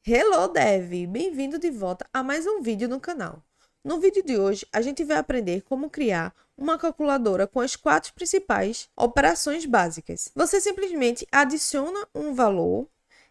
Hello Dev! Bem-vindo de volta a mais um vídeo no canal. No vídeo de hoje, a gente vai aprender como criar uma calculadora com as 4 principais operações básicas. Você simplesmente adiciona um valor,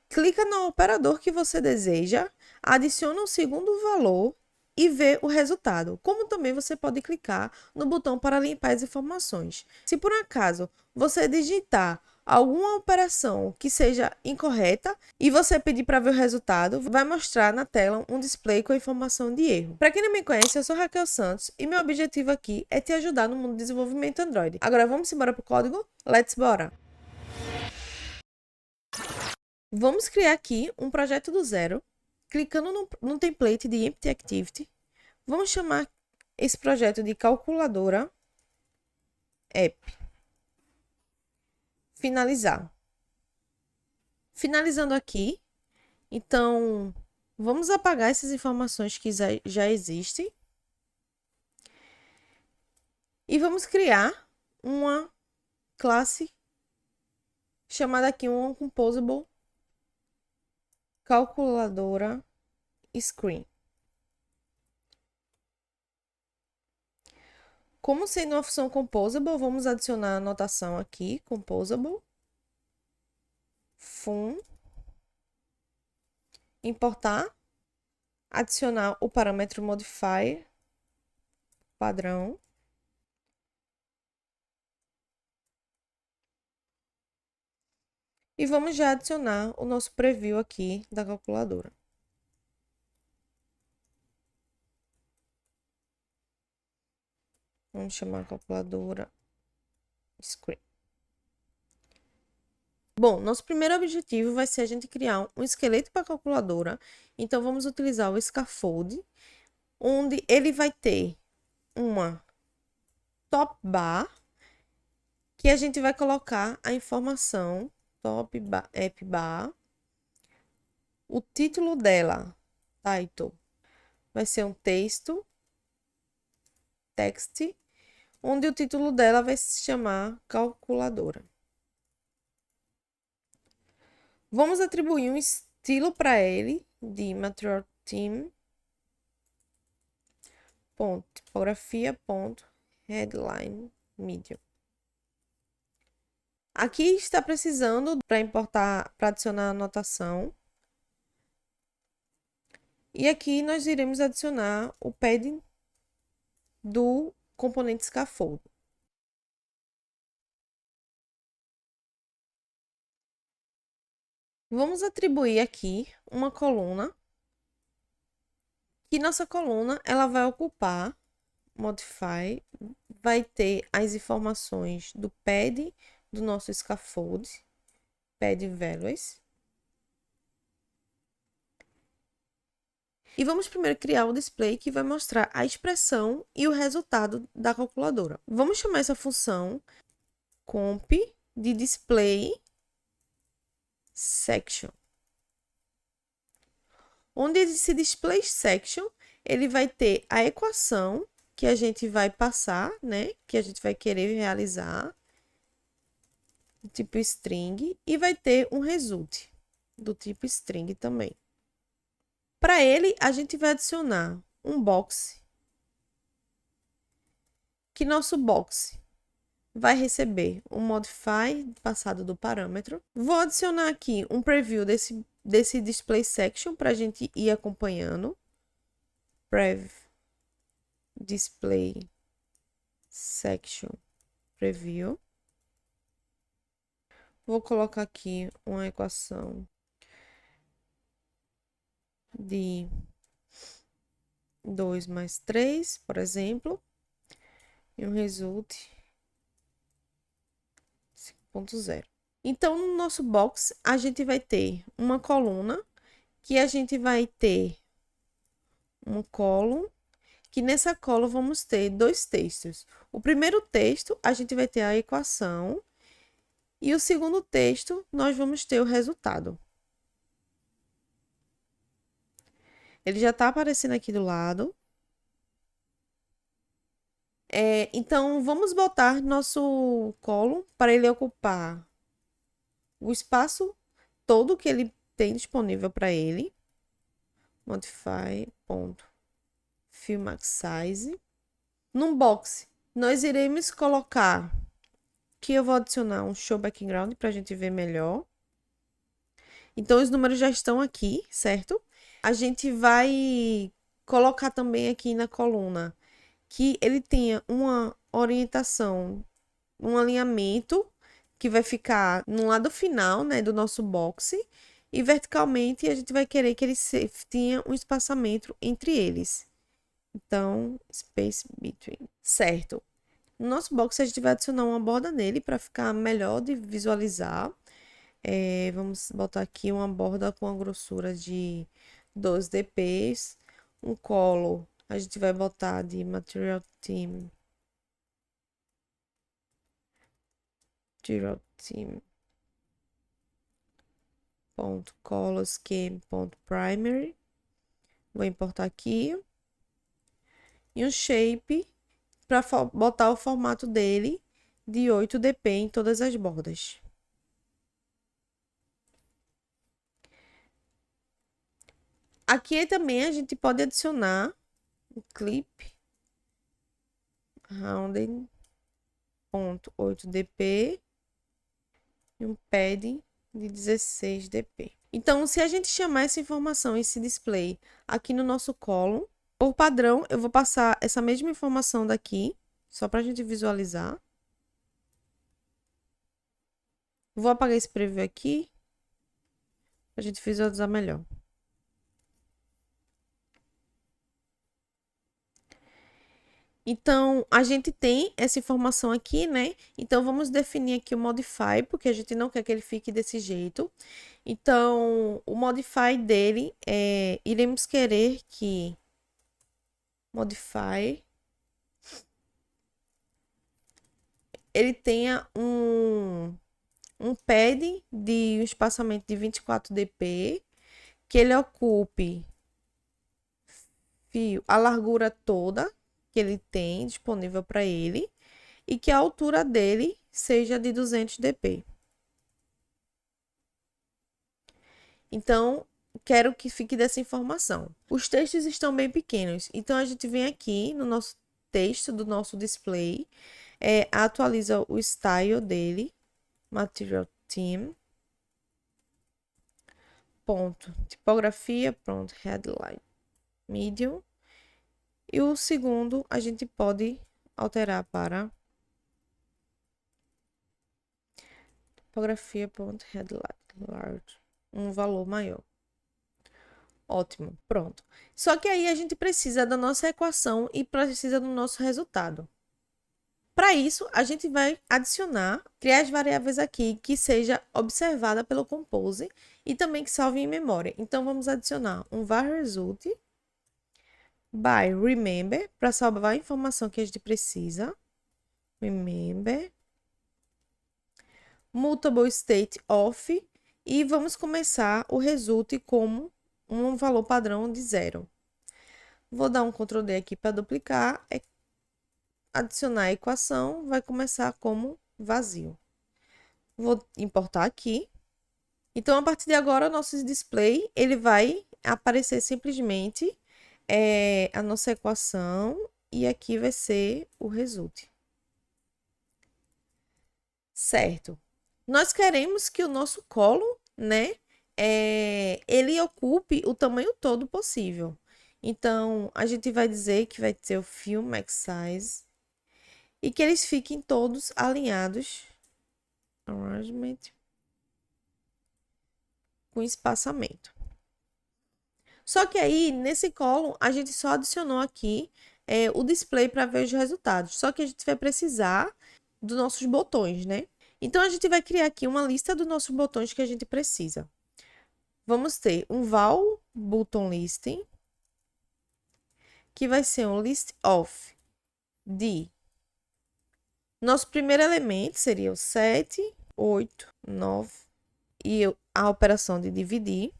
clica no operador que você deseja, adiciona um segundo valor e vê o resultado. Como também você pode clicar no botão para limpar as informações. Se por acaso você digitar alguma operação que seja incorreta e você pedir para ver o resultado, vai mostrar na tela um display com a informação de erro. Para quem não me conhece, eu sou Raquel Santos e meu objetivo aqui é te ajudar no mundo do desenvolvimento Android. Agora vamos embora para o código? Let's bora! Vamos criar aqui um projeto do zero, clicando no template de Empty Activity. Vamos chamar esse projeto de calculadora app. Finalizar. Finalizando aqui, então vamos apagar essas informações que já existem e vamos criar uma classe chamada aqui um composable calculadora screen. Como sendo uma função composable, vamos adicionar a notação aqui, composable, fun, importar, adicionar o parâmetro modifier, padrão, e vamos já adicionar o nosso preview aqui da calculadora. Vamos chamar a calculadora screen. Bom, nosso primeiro objetivo vai ser a gente criar um esqueleto para a calculadora. Então, vamos utilizar o scaffold, onde ele vai ter uma top bar, que a gente vai colocar a informação top bar, app bar. O título dela, title, vai ser um texto, text, onde o título dela vai se chamar calculadora. Vamos atribuir um estilo para ele de material theme, tipografia, headline, medium. Aqui está precisando para importar, para adicionar a anotação. E aqui nós iremos adicionar o padding do componente scaffold. Vamos atribuir aqui uma coluna, que nossa coluna ela vai ocupar, modify, vai ter as informações do padding do nosso scaffold, pad values. E vamos primeiro criar o display que vai mostrar a expressão e o resultado da calculadora. Vamos chamar essa função comp de display section. Onde esse display section, ele vai ter a equação que a gente vai passar, né? Que a gente vai querer realizar, tipo string, e vai ter um result do tipo string também. Para ele, a gente vai adicionar um box, que nosso box vai receber um modify passado do parâmetro. Vou adicionar aqui um preview desse display section para a gente ir acompanhando. Prev display section preview. Vou colocar aqui uma equação de 2 mais 3, por exemplo, e um result 5.0. Então, no nosso box, a gente vai ter uma coluna, que a gente vai ter um column, que nessa coluna vamos ter dois textos. O primeiro texto, a gente vai ter a equação, e o segundo texto, nós vamos ter o resultado. Ele já está aparecendo aqui do lado. Então, vamos botar nosso column para ele ocupar o espaço todo que ele tem disponível para ele. modify.fillMaxSize. Num box, nós iremos colocar, que eu vou adicionar um show background para a gente ver melhor. Então, os números já estão aqui, certo? A gente vai colocar também aqui na coluna que ele tenha uma orientação, um alinhamento que vai ficar no lado final, né, do nosso box. E verticalmente a gente vai querer que ele tenha um espaçamento entre eles. Então, space between. Certo. No nosso box a gente vai adicionar uma borda nele para ficar melhor de visualizar. Vamos botar aqui uma borda com a grossura de 12 dps. Um colo a gente vai botar de Material Theme. Color scheme primary. Vou importar aqui. E um shape para botar o formato dele de 8dp em todas as bordas. Aqui também a gente pode adicionar um clip rounded.8dp e um padding de 16dp. Então, se a gente chamar essa informação, esse display, aqui no nosso column, por padrão, eu vou passar essa mesma informação daqui, só para a gente visualizar. Vou apagar esse preview aqui, para a gente visualizar melhor. Então, a gente tem essa informação aqui, né? Então, vamos definir aqui o modify, porque a gente não quer que ele fique desse jeito. Então, o modify dele iremos querer que modify ele tenha um pad de um espaçamento de 24dp, que ele ocupe a largura toda que ele tem disponível para ele e que a altura dele seja de 200dp. Então, quero que fique dessa informação. Os textos estão bem pequenos, então a gente vem aqui no nosso texto do nosso display, atualiza o style dele, Material Theme, ponto, tipografia, pronto, headline, medium. E o segundo a gente pode alterar para tipografia, ponto, headline, large, um valor maior. Ótimo, pronto. Só que aí a gente precisa da nossa equação e precisa do nosso resultado. Para isso, a gente vai adicionar, criar as variáveis aqui que seja observada pelo Compose e também que salve em memória. Então, vamos adicionar um var result by remember para salvar a informação que a gente precisa. Remember. Mutable state of. E vamos começar o result como um valor padrão de 0. Vou dar um Ctrl D aqui para duplicar. Adicionar a equação, vai começar como vazio. Vou importar aqui. Então, a partir de agora, o nosso display, ele vai aparecer simplesmente a nossa equação e aqui vai ser o result. Certo. Nós queremos que o nosso colo, né, ele ocupe o tamanho todo possível. Então, a gente vai dizer que vai ter o fill max size e que eles fiquem todos alinhados. Arrangement com espaçamento. Só que aí, nesse column, a gente só adicionou aqui o display para ver os resultados. Só que a gente vai precisar dos nossos botões, né? Então, a gente vai criar aqui uma lista dos nossos botões que a gente precisa. Vamos ter um val button listing, que vai ser um list of de... Nosso primeiro elemento seria o 7, 8, 9 e a operação de dividir.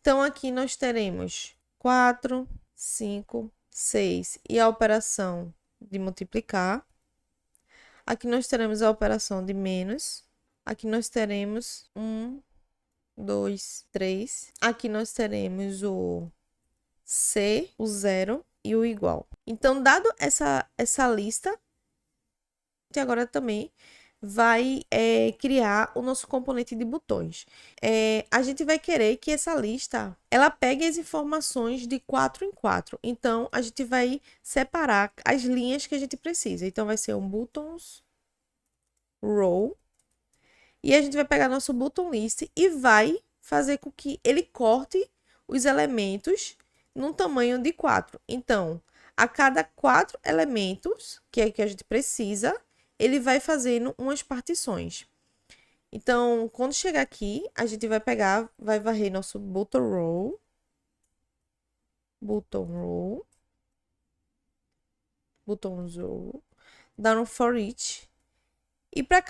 Então, aqui nós teremos 4, 5, 6 e a operação de multiplicar. Aqui nós teremos a operação de menos. Aqui nós teremos 1, 2, 3. Aqui nós teremos o C, o 0 e o igual. Então, dado essa lista, a gente agora também vai criar o nosso componente de botões. A gente vai querer que essa lista, ela pegue as informações de 4 em 4. Então, a gente vai separar as linhas que a gente precisa. Então, vai ser um buttons row. E a gente vai pegar nosso button list e vai fazer com que ele corte os elementos num tamanho de 4. Então, a cada 4 elementos, que é que a gente precisa, ele vai fazendo umas partições. Então, quando chegar aqui, a gente vai pegar, vai varrer nosso button row, dar um for each, e para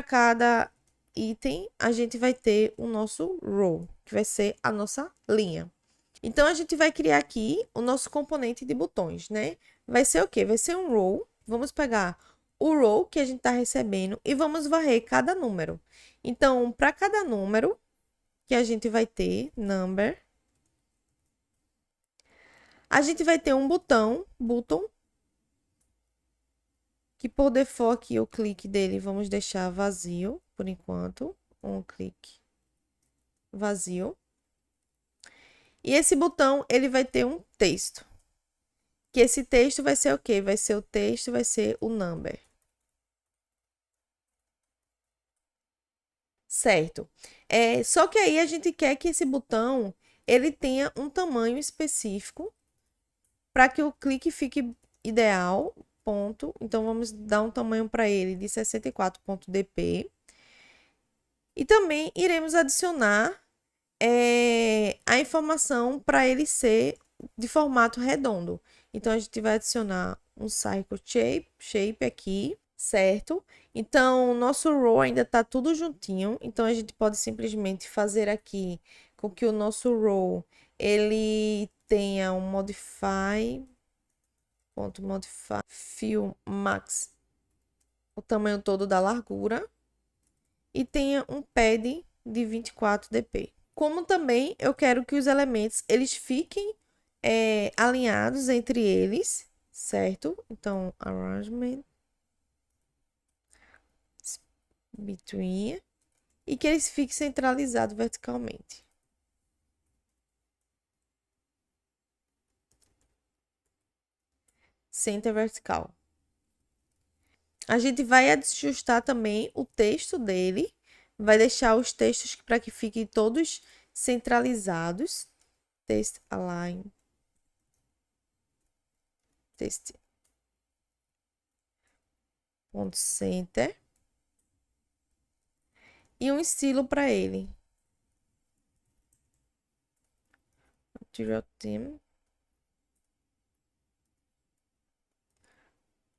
cada item, a gente vai ter o nosso row, que vai ser a nossa linha. Então, a gente vai criar aqui o nosso componente de botões, né? Vai ser o quê? Vai ser um row. Vamos pegar o row que a gente está recebendo e vamos varrer cada número. Então, para cada número que a gente vai ter, number, a gente vai ter um botão, que por default aqui o clique dele vamos deixar vazio por enquanto, um clique vazio. E esse botão ele vai ter um texto. Que esse texto vai ser o quê? Vai ser o texto, vai ser o number. Certo. Só que aí a gente quer que esse botão ele tenha um tamanho específico para que o clique fique ideal, ponto. Então, vamos dar um tamanho para ele de 64.dp. E também iremos adicionar a informação para ele ser de formato redondo. Então, a gente vai adicionar um cycle shape aqui, certo? Então, nosso row ainda está tudo juntinho. Então, a gente pode simplesmente fazer aqui com que o nosso row ele tenha um modify fill max, o tamanho todo da largura, e tenha um pad de 24 dp. Como também eu quero que os elementos eles fiquem alinhados entre eles, certo? Então, arrangement between, e que eles fiquem centralizados verticalmente. Center vertical. A gente vai ajustar também o texto dele, vai deixar os textos para que fiquem todos centralizados. Text align. Text. Ponto center. E um estilo para ele. Material theme.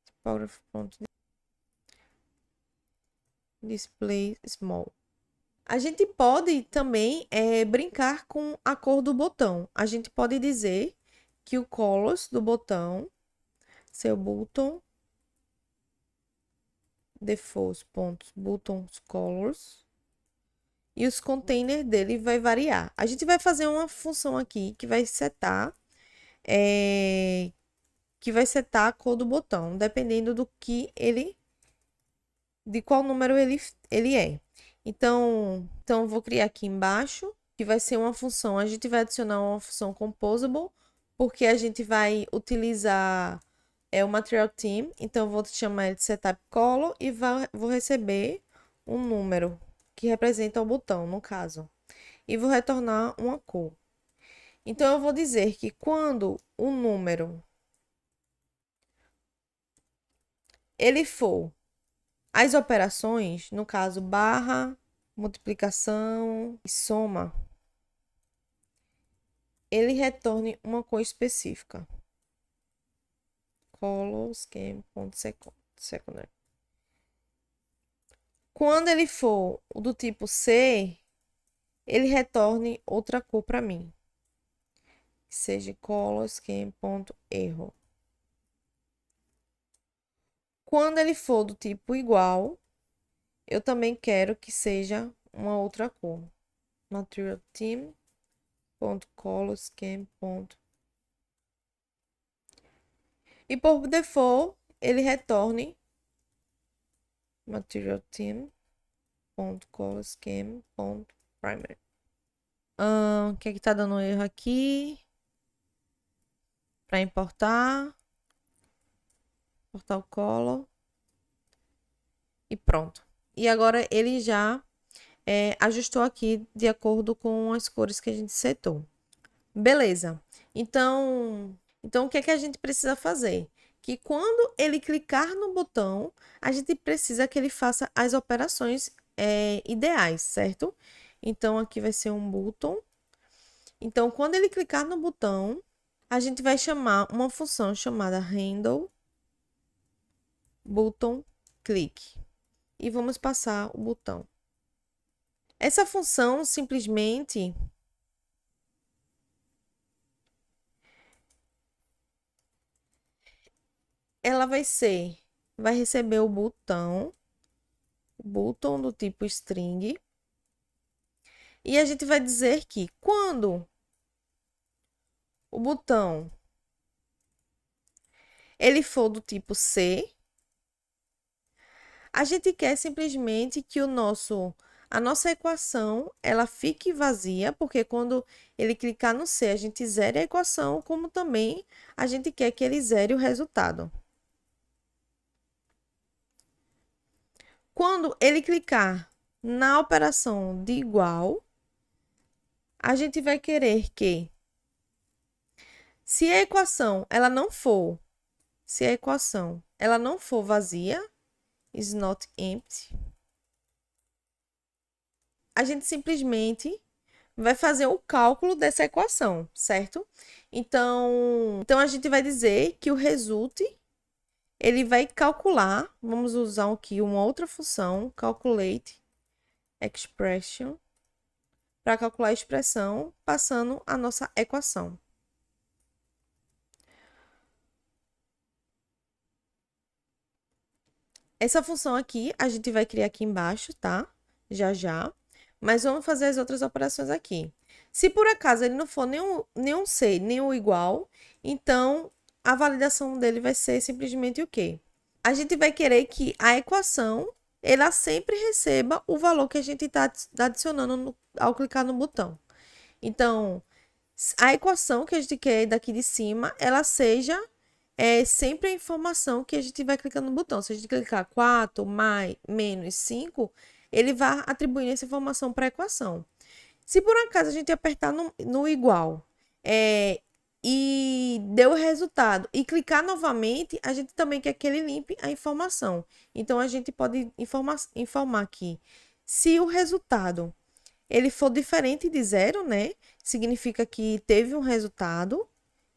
Typography. Display small. A gente pode também brincar com a cor do botão. A gente pode dizer que o colors do botão, seu button, default.buttons colors, e os containers dele vai variar. A gente vai fazer uma função aqui que vai setar a cor do botão, dependendo do que de qual número ele é. Então eu vou criar aqui embaixo, que vai ser uma função. A gente vai adicionar uma função composable, porque a gente vai utilizar o material theme. Então, eu vou chamar ele de setup color e vou receber um número que representa o botão, no caso. E vou retornar uma cor. Então, eu vou dizer que quando o número ele for as operações, no caso, barra, multiplicação e soma, ele retorne uma cor específica. Color scheme.secondary. Quando ele for o do tipo C, ele retorne outra cor para mim. Que seja color scheme.error. Quando ele for do tipo igual, eu também quero que seja uma outra cor. Material Theme. Color scheme. E por default, ele retorne material theme color scheme primary. O que é que tá dando erro aqui? Para importar o color. E pronto. E agora ele já ajustou aqui de acordo com as cores que a gente setou. Beleza. Então o que é que a gente precisa fazer? Que quando ele clicar no botão, a gente precisa que ele faça as operações ideais, certo? Então, aqui vai ser um button. Então, quando ele clicar no botão, a gente vai chamar uma função chamada handle button click. E vamos passar o botão. Essa função simplesmente ela vai receber o botão do tipo string. E a gente vai dizer que quando o botão ele for do tipo C, a gente quer simplesmente que a nossa equação ela fique vazia, porque quando ele clicar no C, a gente zere a equação, como também a gente quer que ele zere o resultado. Quando ele clicar na operação de igual, a gente vai querer que, se a equação ela não for vazia, is not empty, a gente simplesmente vai fazer o cálculo dessa equação, certo? Então a gente vai dizer que o result, ele vai calcular, vamos usar aqui uma outra função, calculate expression, para calcular a expressão, passando a nossa equação. Essa função aqui, a gente vai criar aqui embaixo, tá? Já. Mas vamos fazer as outras operações aqui. Se por acaso ele não for nenhum C, nem o igual, então a validação dele vai ser simplesmente o quê? A gente vai querer que a equação, ela sempre receba o valor que a gente está adicionando ao clicar no botão. Então, a equação que a gente quer daqui de cima, ela seja sempre a informação que a gente vai clicando no botão. Se a gente clicar 4 mais menos 5, ele vai atribuindo essa informação para a equação. Se por acaso a gente apertar no igual e deu o resultado e clicar novamente, a gente também quer que ele limpe a informação. Então, a gente pode informar que se o resultado ele for diferente de 0, né? Significa que teve um resultado.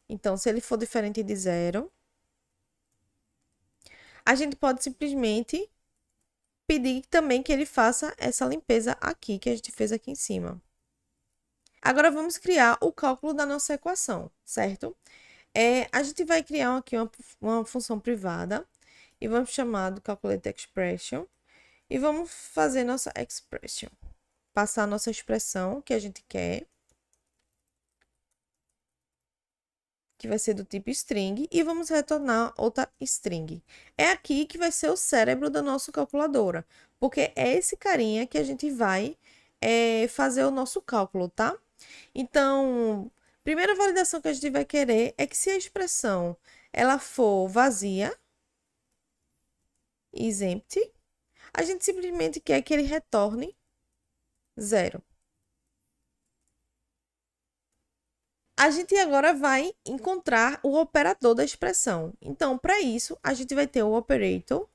Então, se ele for diferente de 0, a gente pode simplesmente pedir também que ele faça essa limpeza aqui, que a gente fez aqui em cima. Agora, vamos criar o cálculo da nossa equação, certo? A gente vai criar aqui uma função privada e vamos chamar do calculate expression e vamos fazer nossa expression. Passar a nossa expressão que a gente quer, que vai ser do tipo string, e vamos retornar outra string. É aqui que vai ser o cérebro da nossa calculadora, porque é esse carinha que a gente vai fazer o nosso cálculo, tá? Então, primeira validação que a gente vai querer é que se a expressão ela for vazia, is empty, a gente simplesmente quer que ele retorne 0. A gente agora vai encontrar o operador da expressão. Então, para isso, a gente vai ter o operator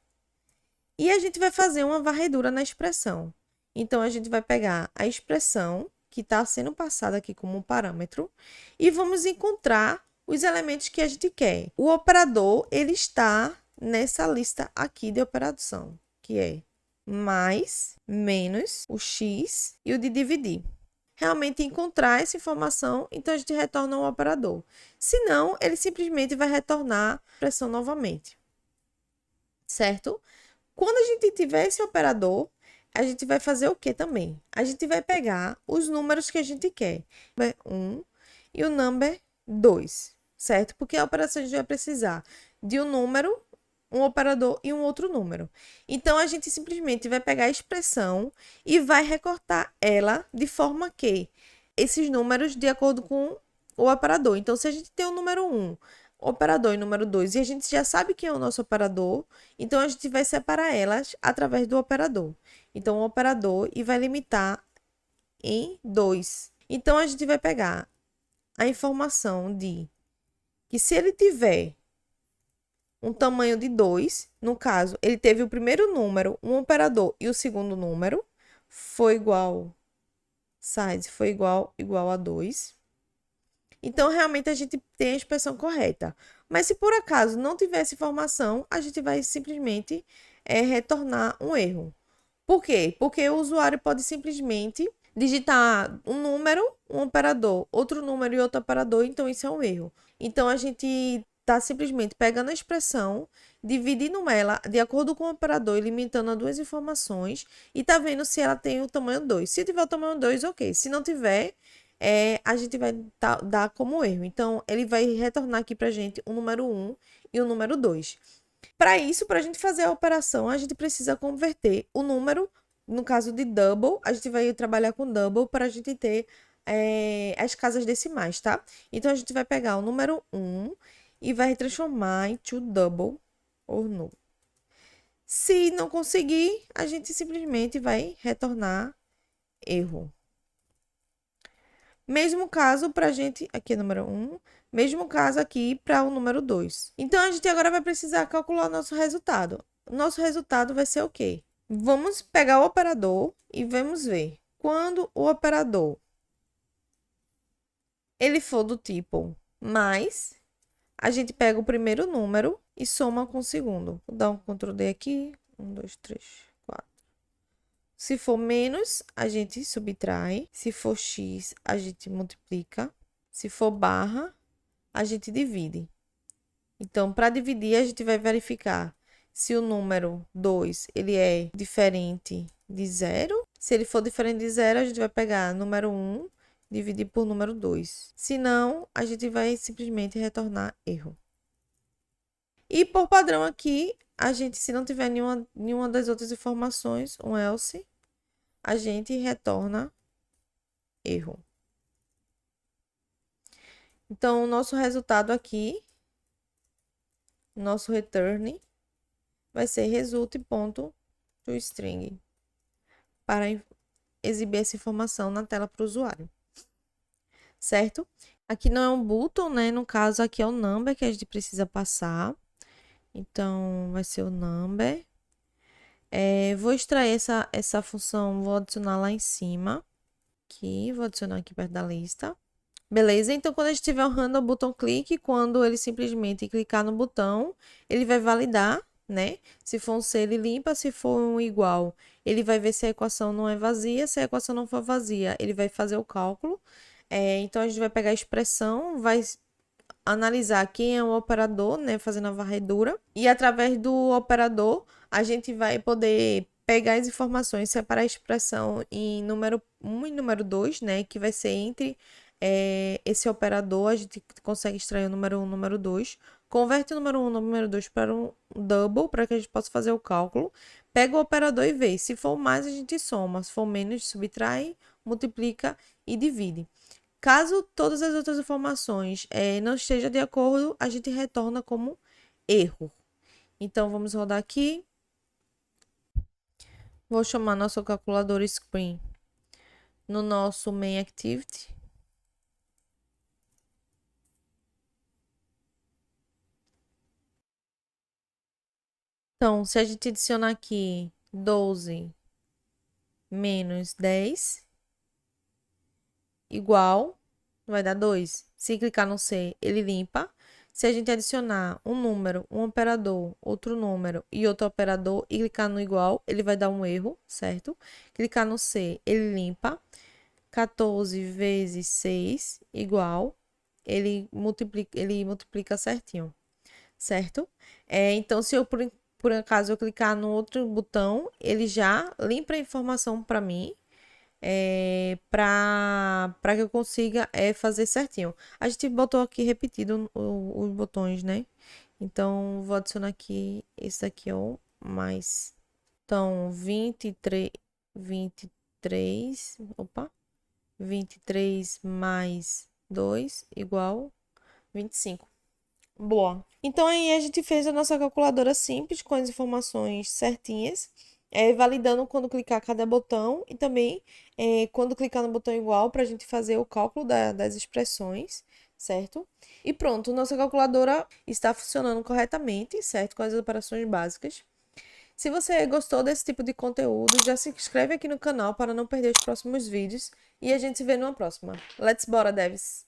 e a gente vai fazer uma varredura na expressão. Então, a gente vai pegar a expressão que está sendo passada aqui como um parâmetro e vamos encontrar os elementos que a gente quer. O operador, ele está nessa lista aqui de operação, que é mais, menos, o x e o de dividir. Realmente encontrar essa informação, então a gente retorna um operador. Se não, ele simplesmente vai retornar a expressão novamente. Certo? Quando a gente tiver esse operador, a gente vai fazer o que também? A gente vai pegar os números que a gente quer. 1 e o number 2, certo? Porque a operação a gente vai precisar de um número, um operador e um outro número. Então, a gente simplesmente vai pegar a expressão e vai recortar ela de forma que esses números de acordo com o operador. Então, se a gente tem o número 1, operador e número 2, e a gente já sabe quem é o nosso operador, então a gente vai separar elas através do operador. Então, o operador e vai limitar em 2. Então, a gente vai pegar a informação de que se ele tiver um tamanho de 2, no caso, ele teve o primeiro número, um operador e o segundo número, foi igual, size foi igual a 2. Então, realmente, a gente tem a expressão correta. Mas se por acaso não tiver essa informação, a gente vai simplesmente retornar um erro. Por quê? Porque o usuário pode simplesmente digitar um número, um operador, outro número e outro operador, então isso é um erro. Então, a gente está simplesmente pegando a expressão, dividindo ela de acordo com o operador e limitando a duas informações e tá vendo se ela tem o tamanho 2. Se tiver o tamanho 2, ok. Se não tiver, a gente vai dar como erro. Então, ele vai retornar aqui para a gente o número 1 e o número 2. Para isso, para a gente fazer a operação, a gente precisa converter o número, no caso de double, a gente vai trabalhar com double para a gente ter as casas decimais, tá? Então, a gente vai pegar o número 1 e vai transformar em double or null. Se não conseguir, a gente simplesmente vai retornar erro. Mesmo caso para a gente, aqui é número 1, mesmo caso aqui para o número 2. Então, a gente agora vai precisar calcular o nosso resultado. O nosso resultado vai ser o quê? Vamos pegar o operador e vamos ver. Quando o operador ele for do tipo mais, a gente pega o primeiro número e soma com o segundo. Vou dar um Ctrl D aqui. 1, 2, 3, 4. Se for menos, a gente subtrai. Se for x, a gente multiplica. Se for barra, a gente divide. Então, para dividir, a gente vai verificar se o número 2 ele é diferente de 0. Se ele for diferente de 0, a gente vai pegar número 1, dividir por número 2. Se não, a gente vai simplesmente retornar erro. E por padrão aqui, a gente, se não tiver nenhuma das outras informações, um else, a gente retorna erro. Então, o nosso resultado aqui, nosso return, vai ser result.toString para exibir essa informação na tela para o usuário. Certo? Aqui não é um button, né? No caso, aqui é o number que a gente precisa passar. Então, vai ser o number. Vou extrair essa função, vou adicionar lá em cima. Aqui, vou adicionar aqui perto da lista. Beleza? Então, quando a gente tiver o handle button click, quando ele simplesmente clicar no botão, ele vai validar, né? Se for um C, ele limpa. Se for um igual, ele vai ver se a equação não é vazia. Se a equação não for vazia, ele vai fazer o cálculo. Então, a gente vai pegar a expressão, vai analisar quem é o operador, né? Fazendo a varredura. E através do operador, a gente vai poder pegar as informações, separar a expressão em número 1 e número 2, né? Que vai ser entre esse operador, a gente consegue extrair o número 1 e o número 2. Converte o número 1 e o número 2 para um double, para que a gente possa fazer o cálculo. Pega o operador e vê. Se for mais, a gente soma. Se for menos, subtrai, multiplica e divide. Caso todas as outras informações não estejam de acordo, a gente retorna como erro. Então, vamos rodar aqui. Vou chamar nosso calculador screen no nosso main activity. Então, se a gente adicionar aqui 12 menos 10, igual, vai dar 2. Se clicar no C, ele limpa. Se a gente adicionar um número, um operador, outro número e outro operador e clicar no igual, ele vai dar um erro, certo? Clicar no C, ele limpa. 14 vezes 6 igual, ele multiplica certinho, certo? Então, se eu por acaso eu clicar no outro botão, ele já limpa a informação para mim, para que eu consiga fazer certinho. A gente botou aqui repetido os botões, né? Então, vou adicionar aqui, esse daqui é o mais. Então, 23, opa, 23 mais 2 igual 25. Boa. Então aí a gente fez a nossa calculadora simples com as informações certinhas, validando quando clicar cada botão e também quando clicar no botão igual para a gente fazer o cálculo das expressões, certo? E pronto, nossa calculadora está funcionando corretamente, certo? Com as operações básicas. Se você gostou desse tipo de conteúdo, já se inscreve aqui no canal para não perder os próximos vídeos e a gente se vê numa próxima. Let's bora, devs!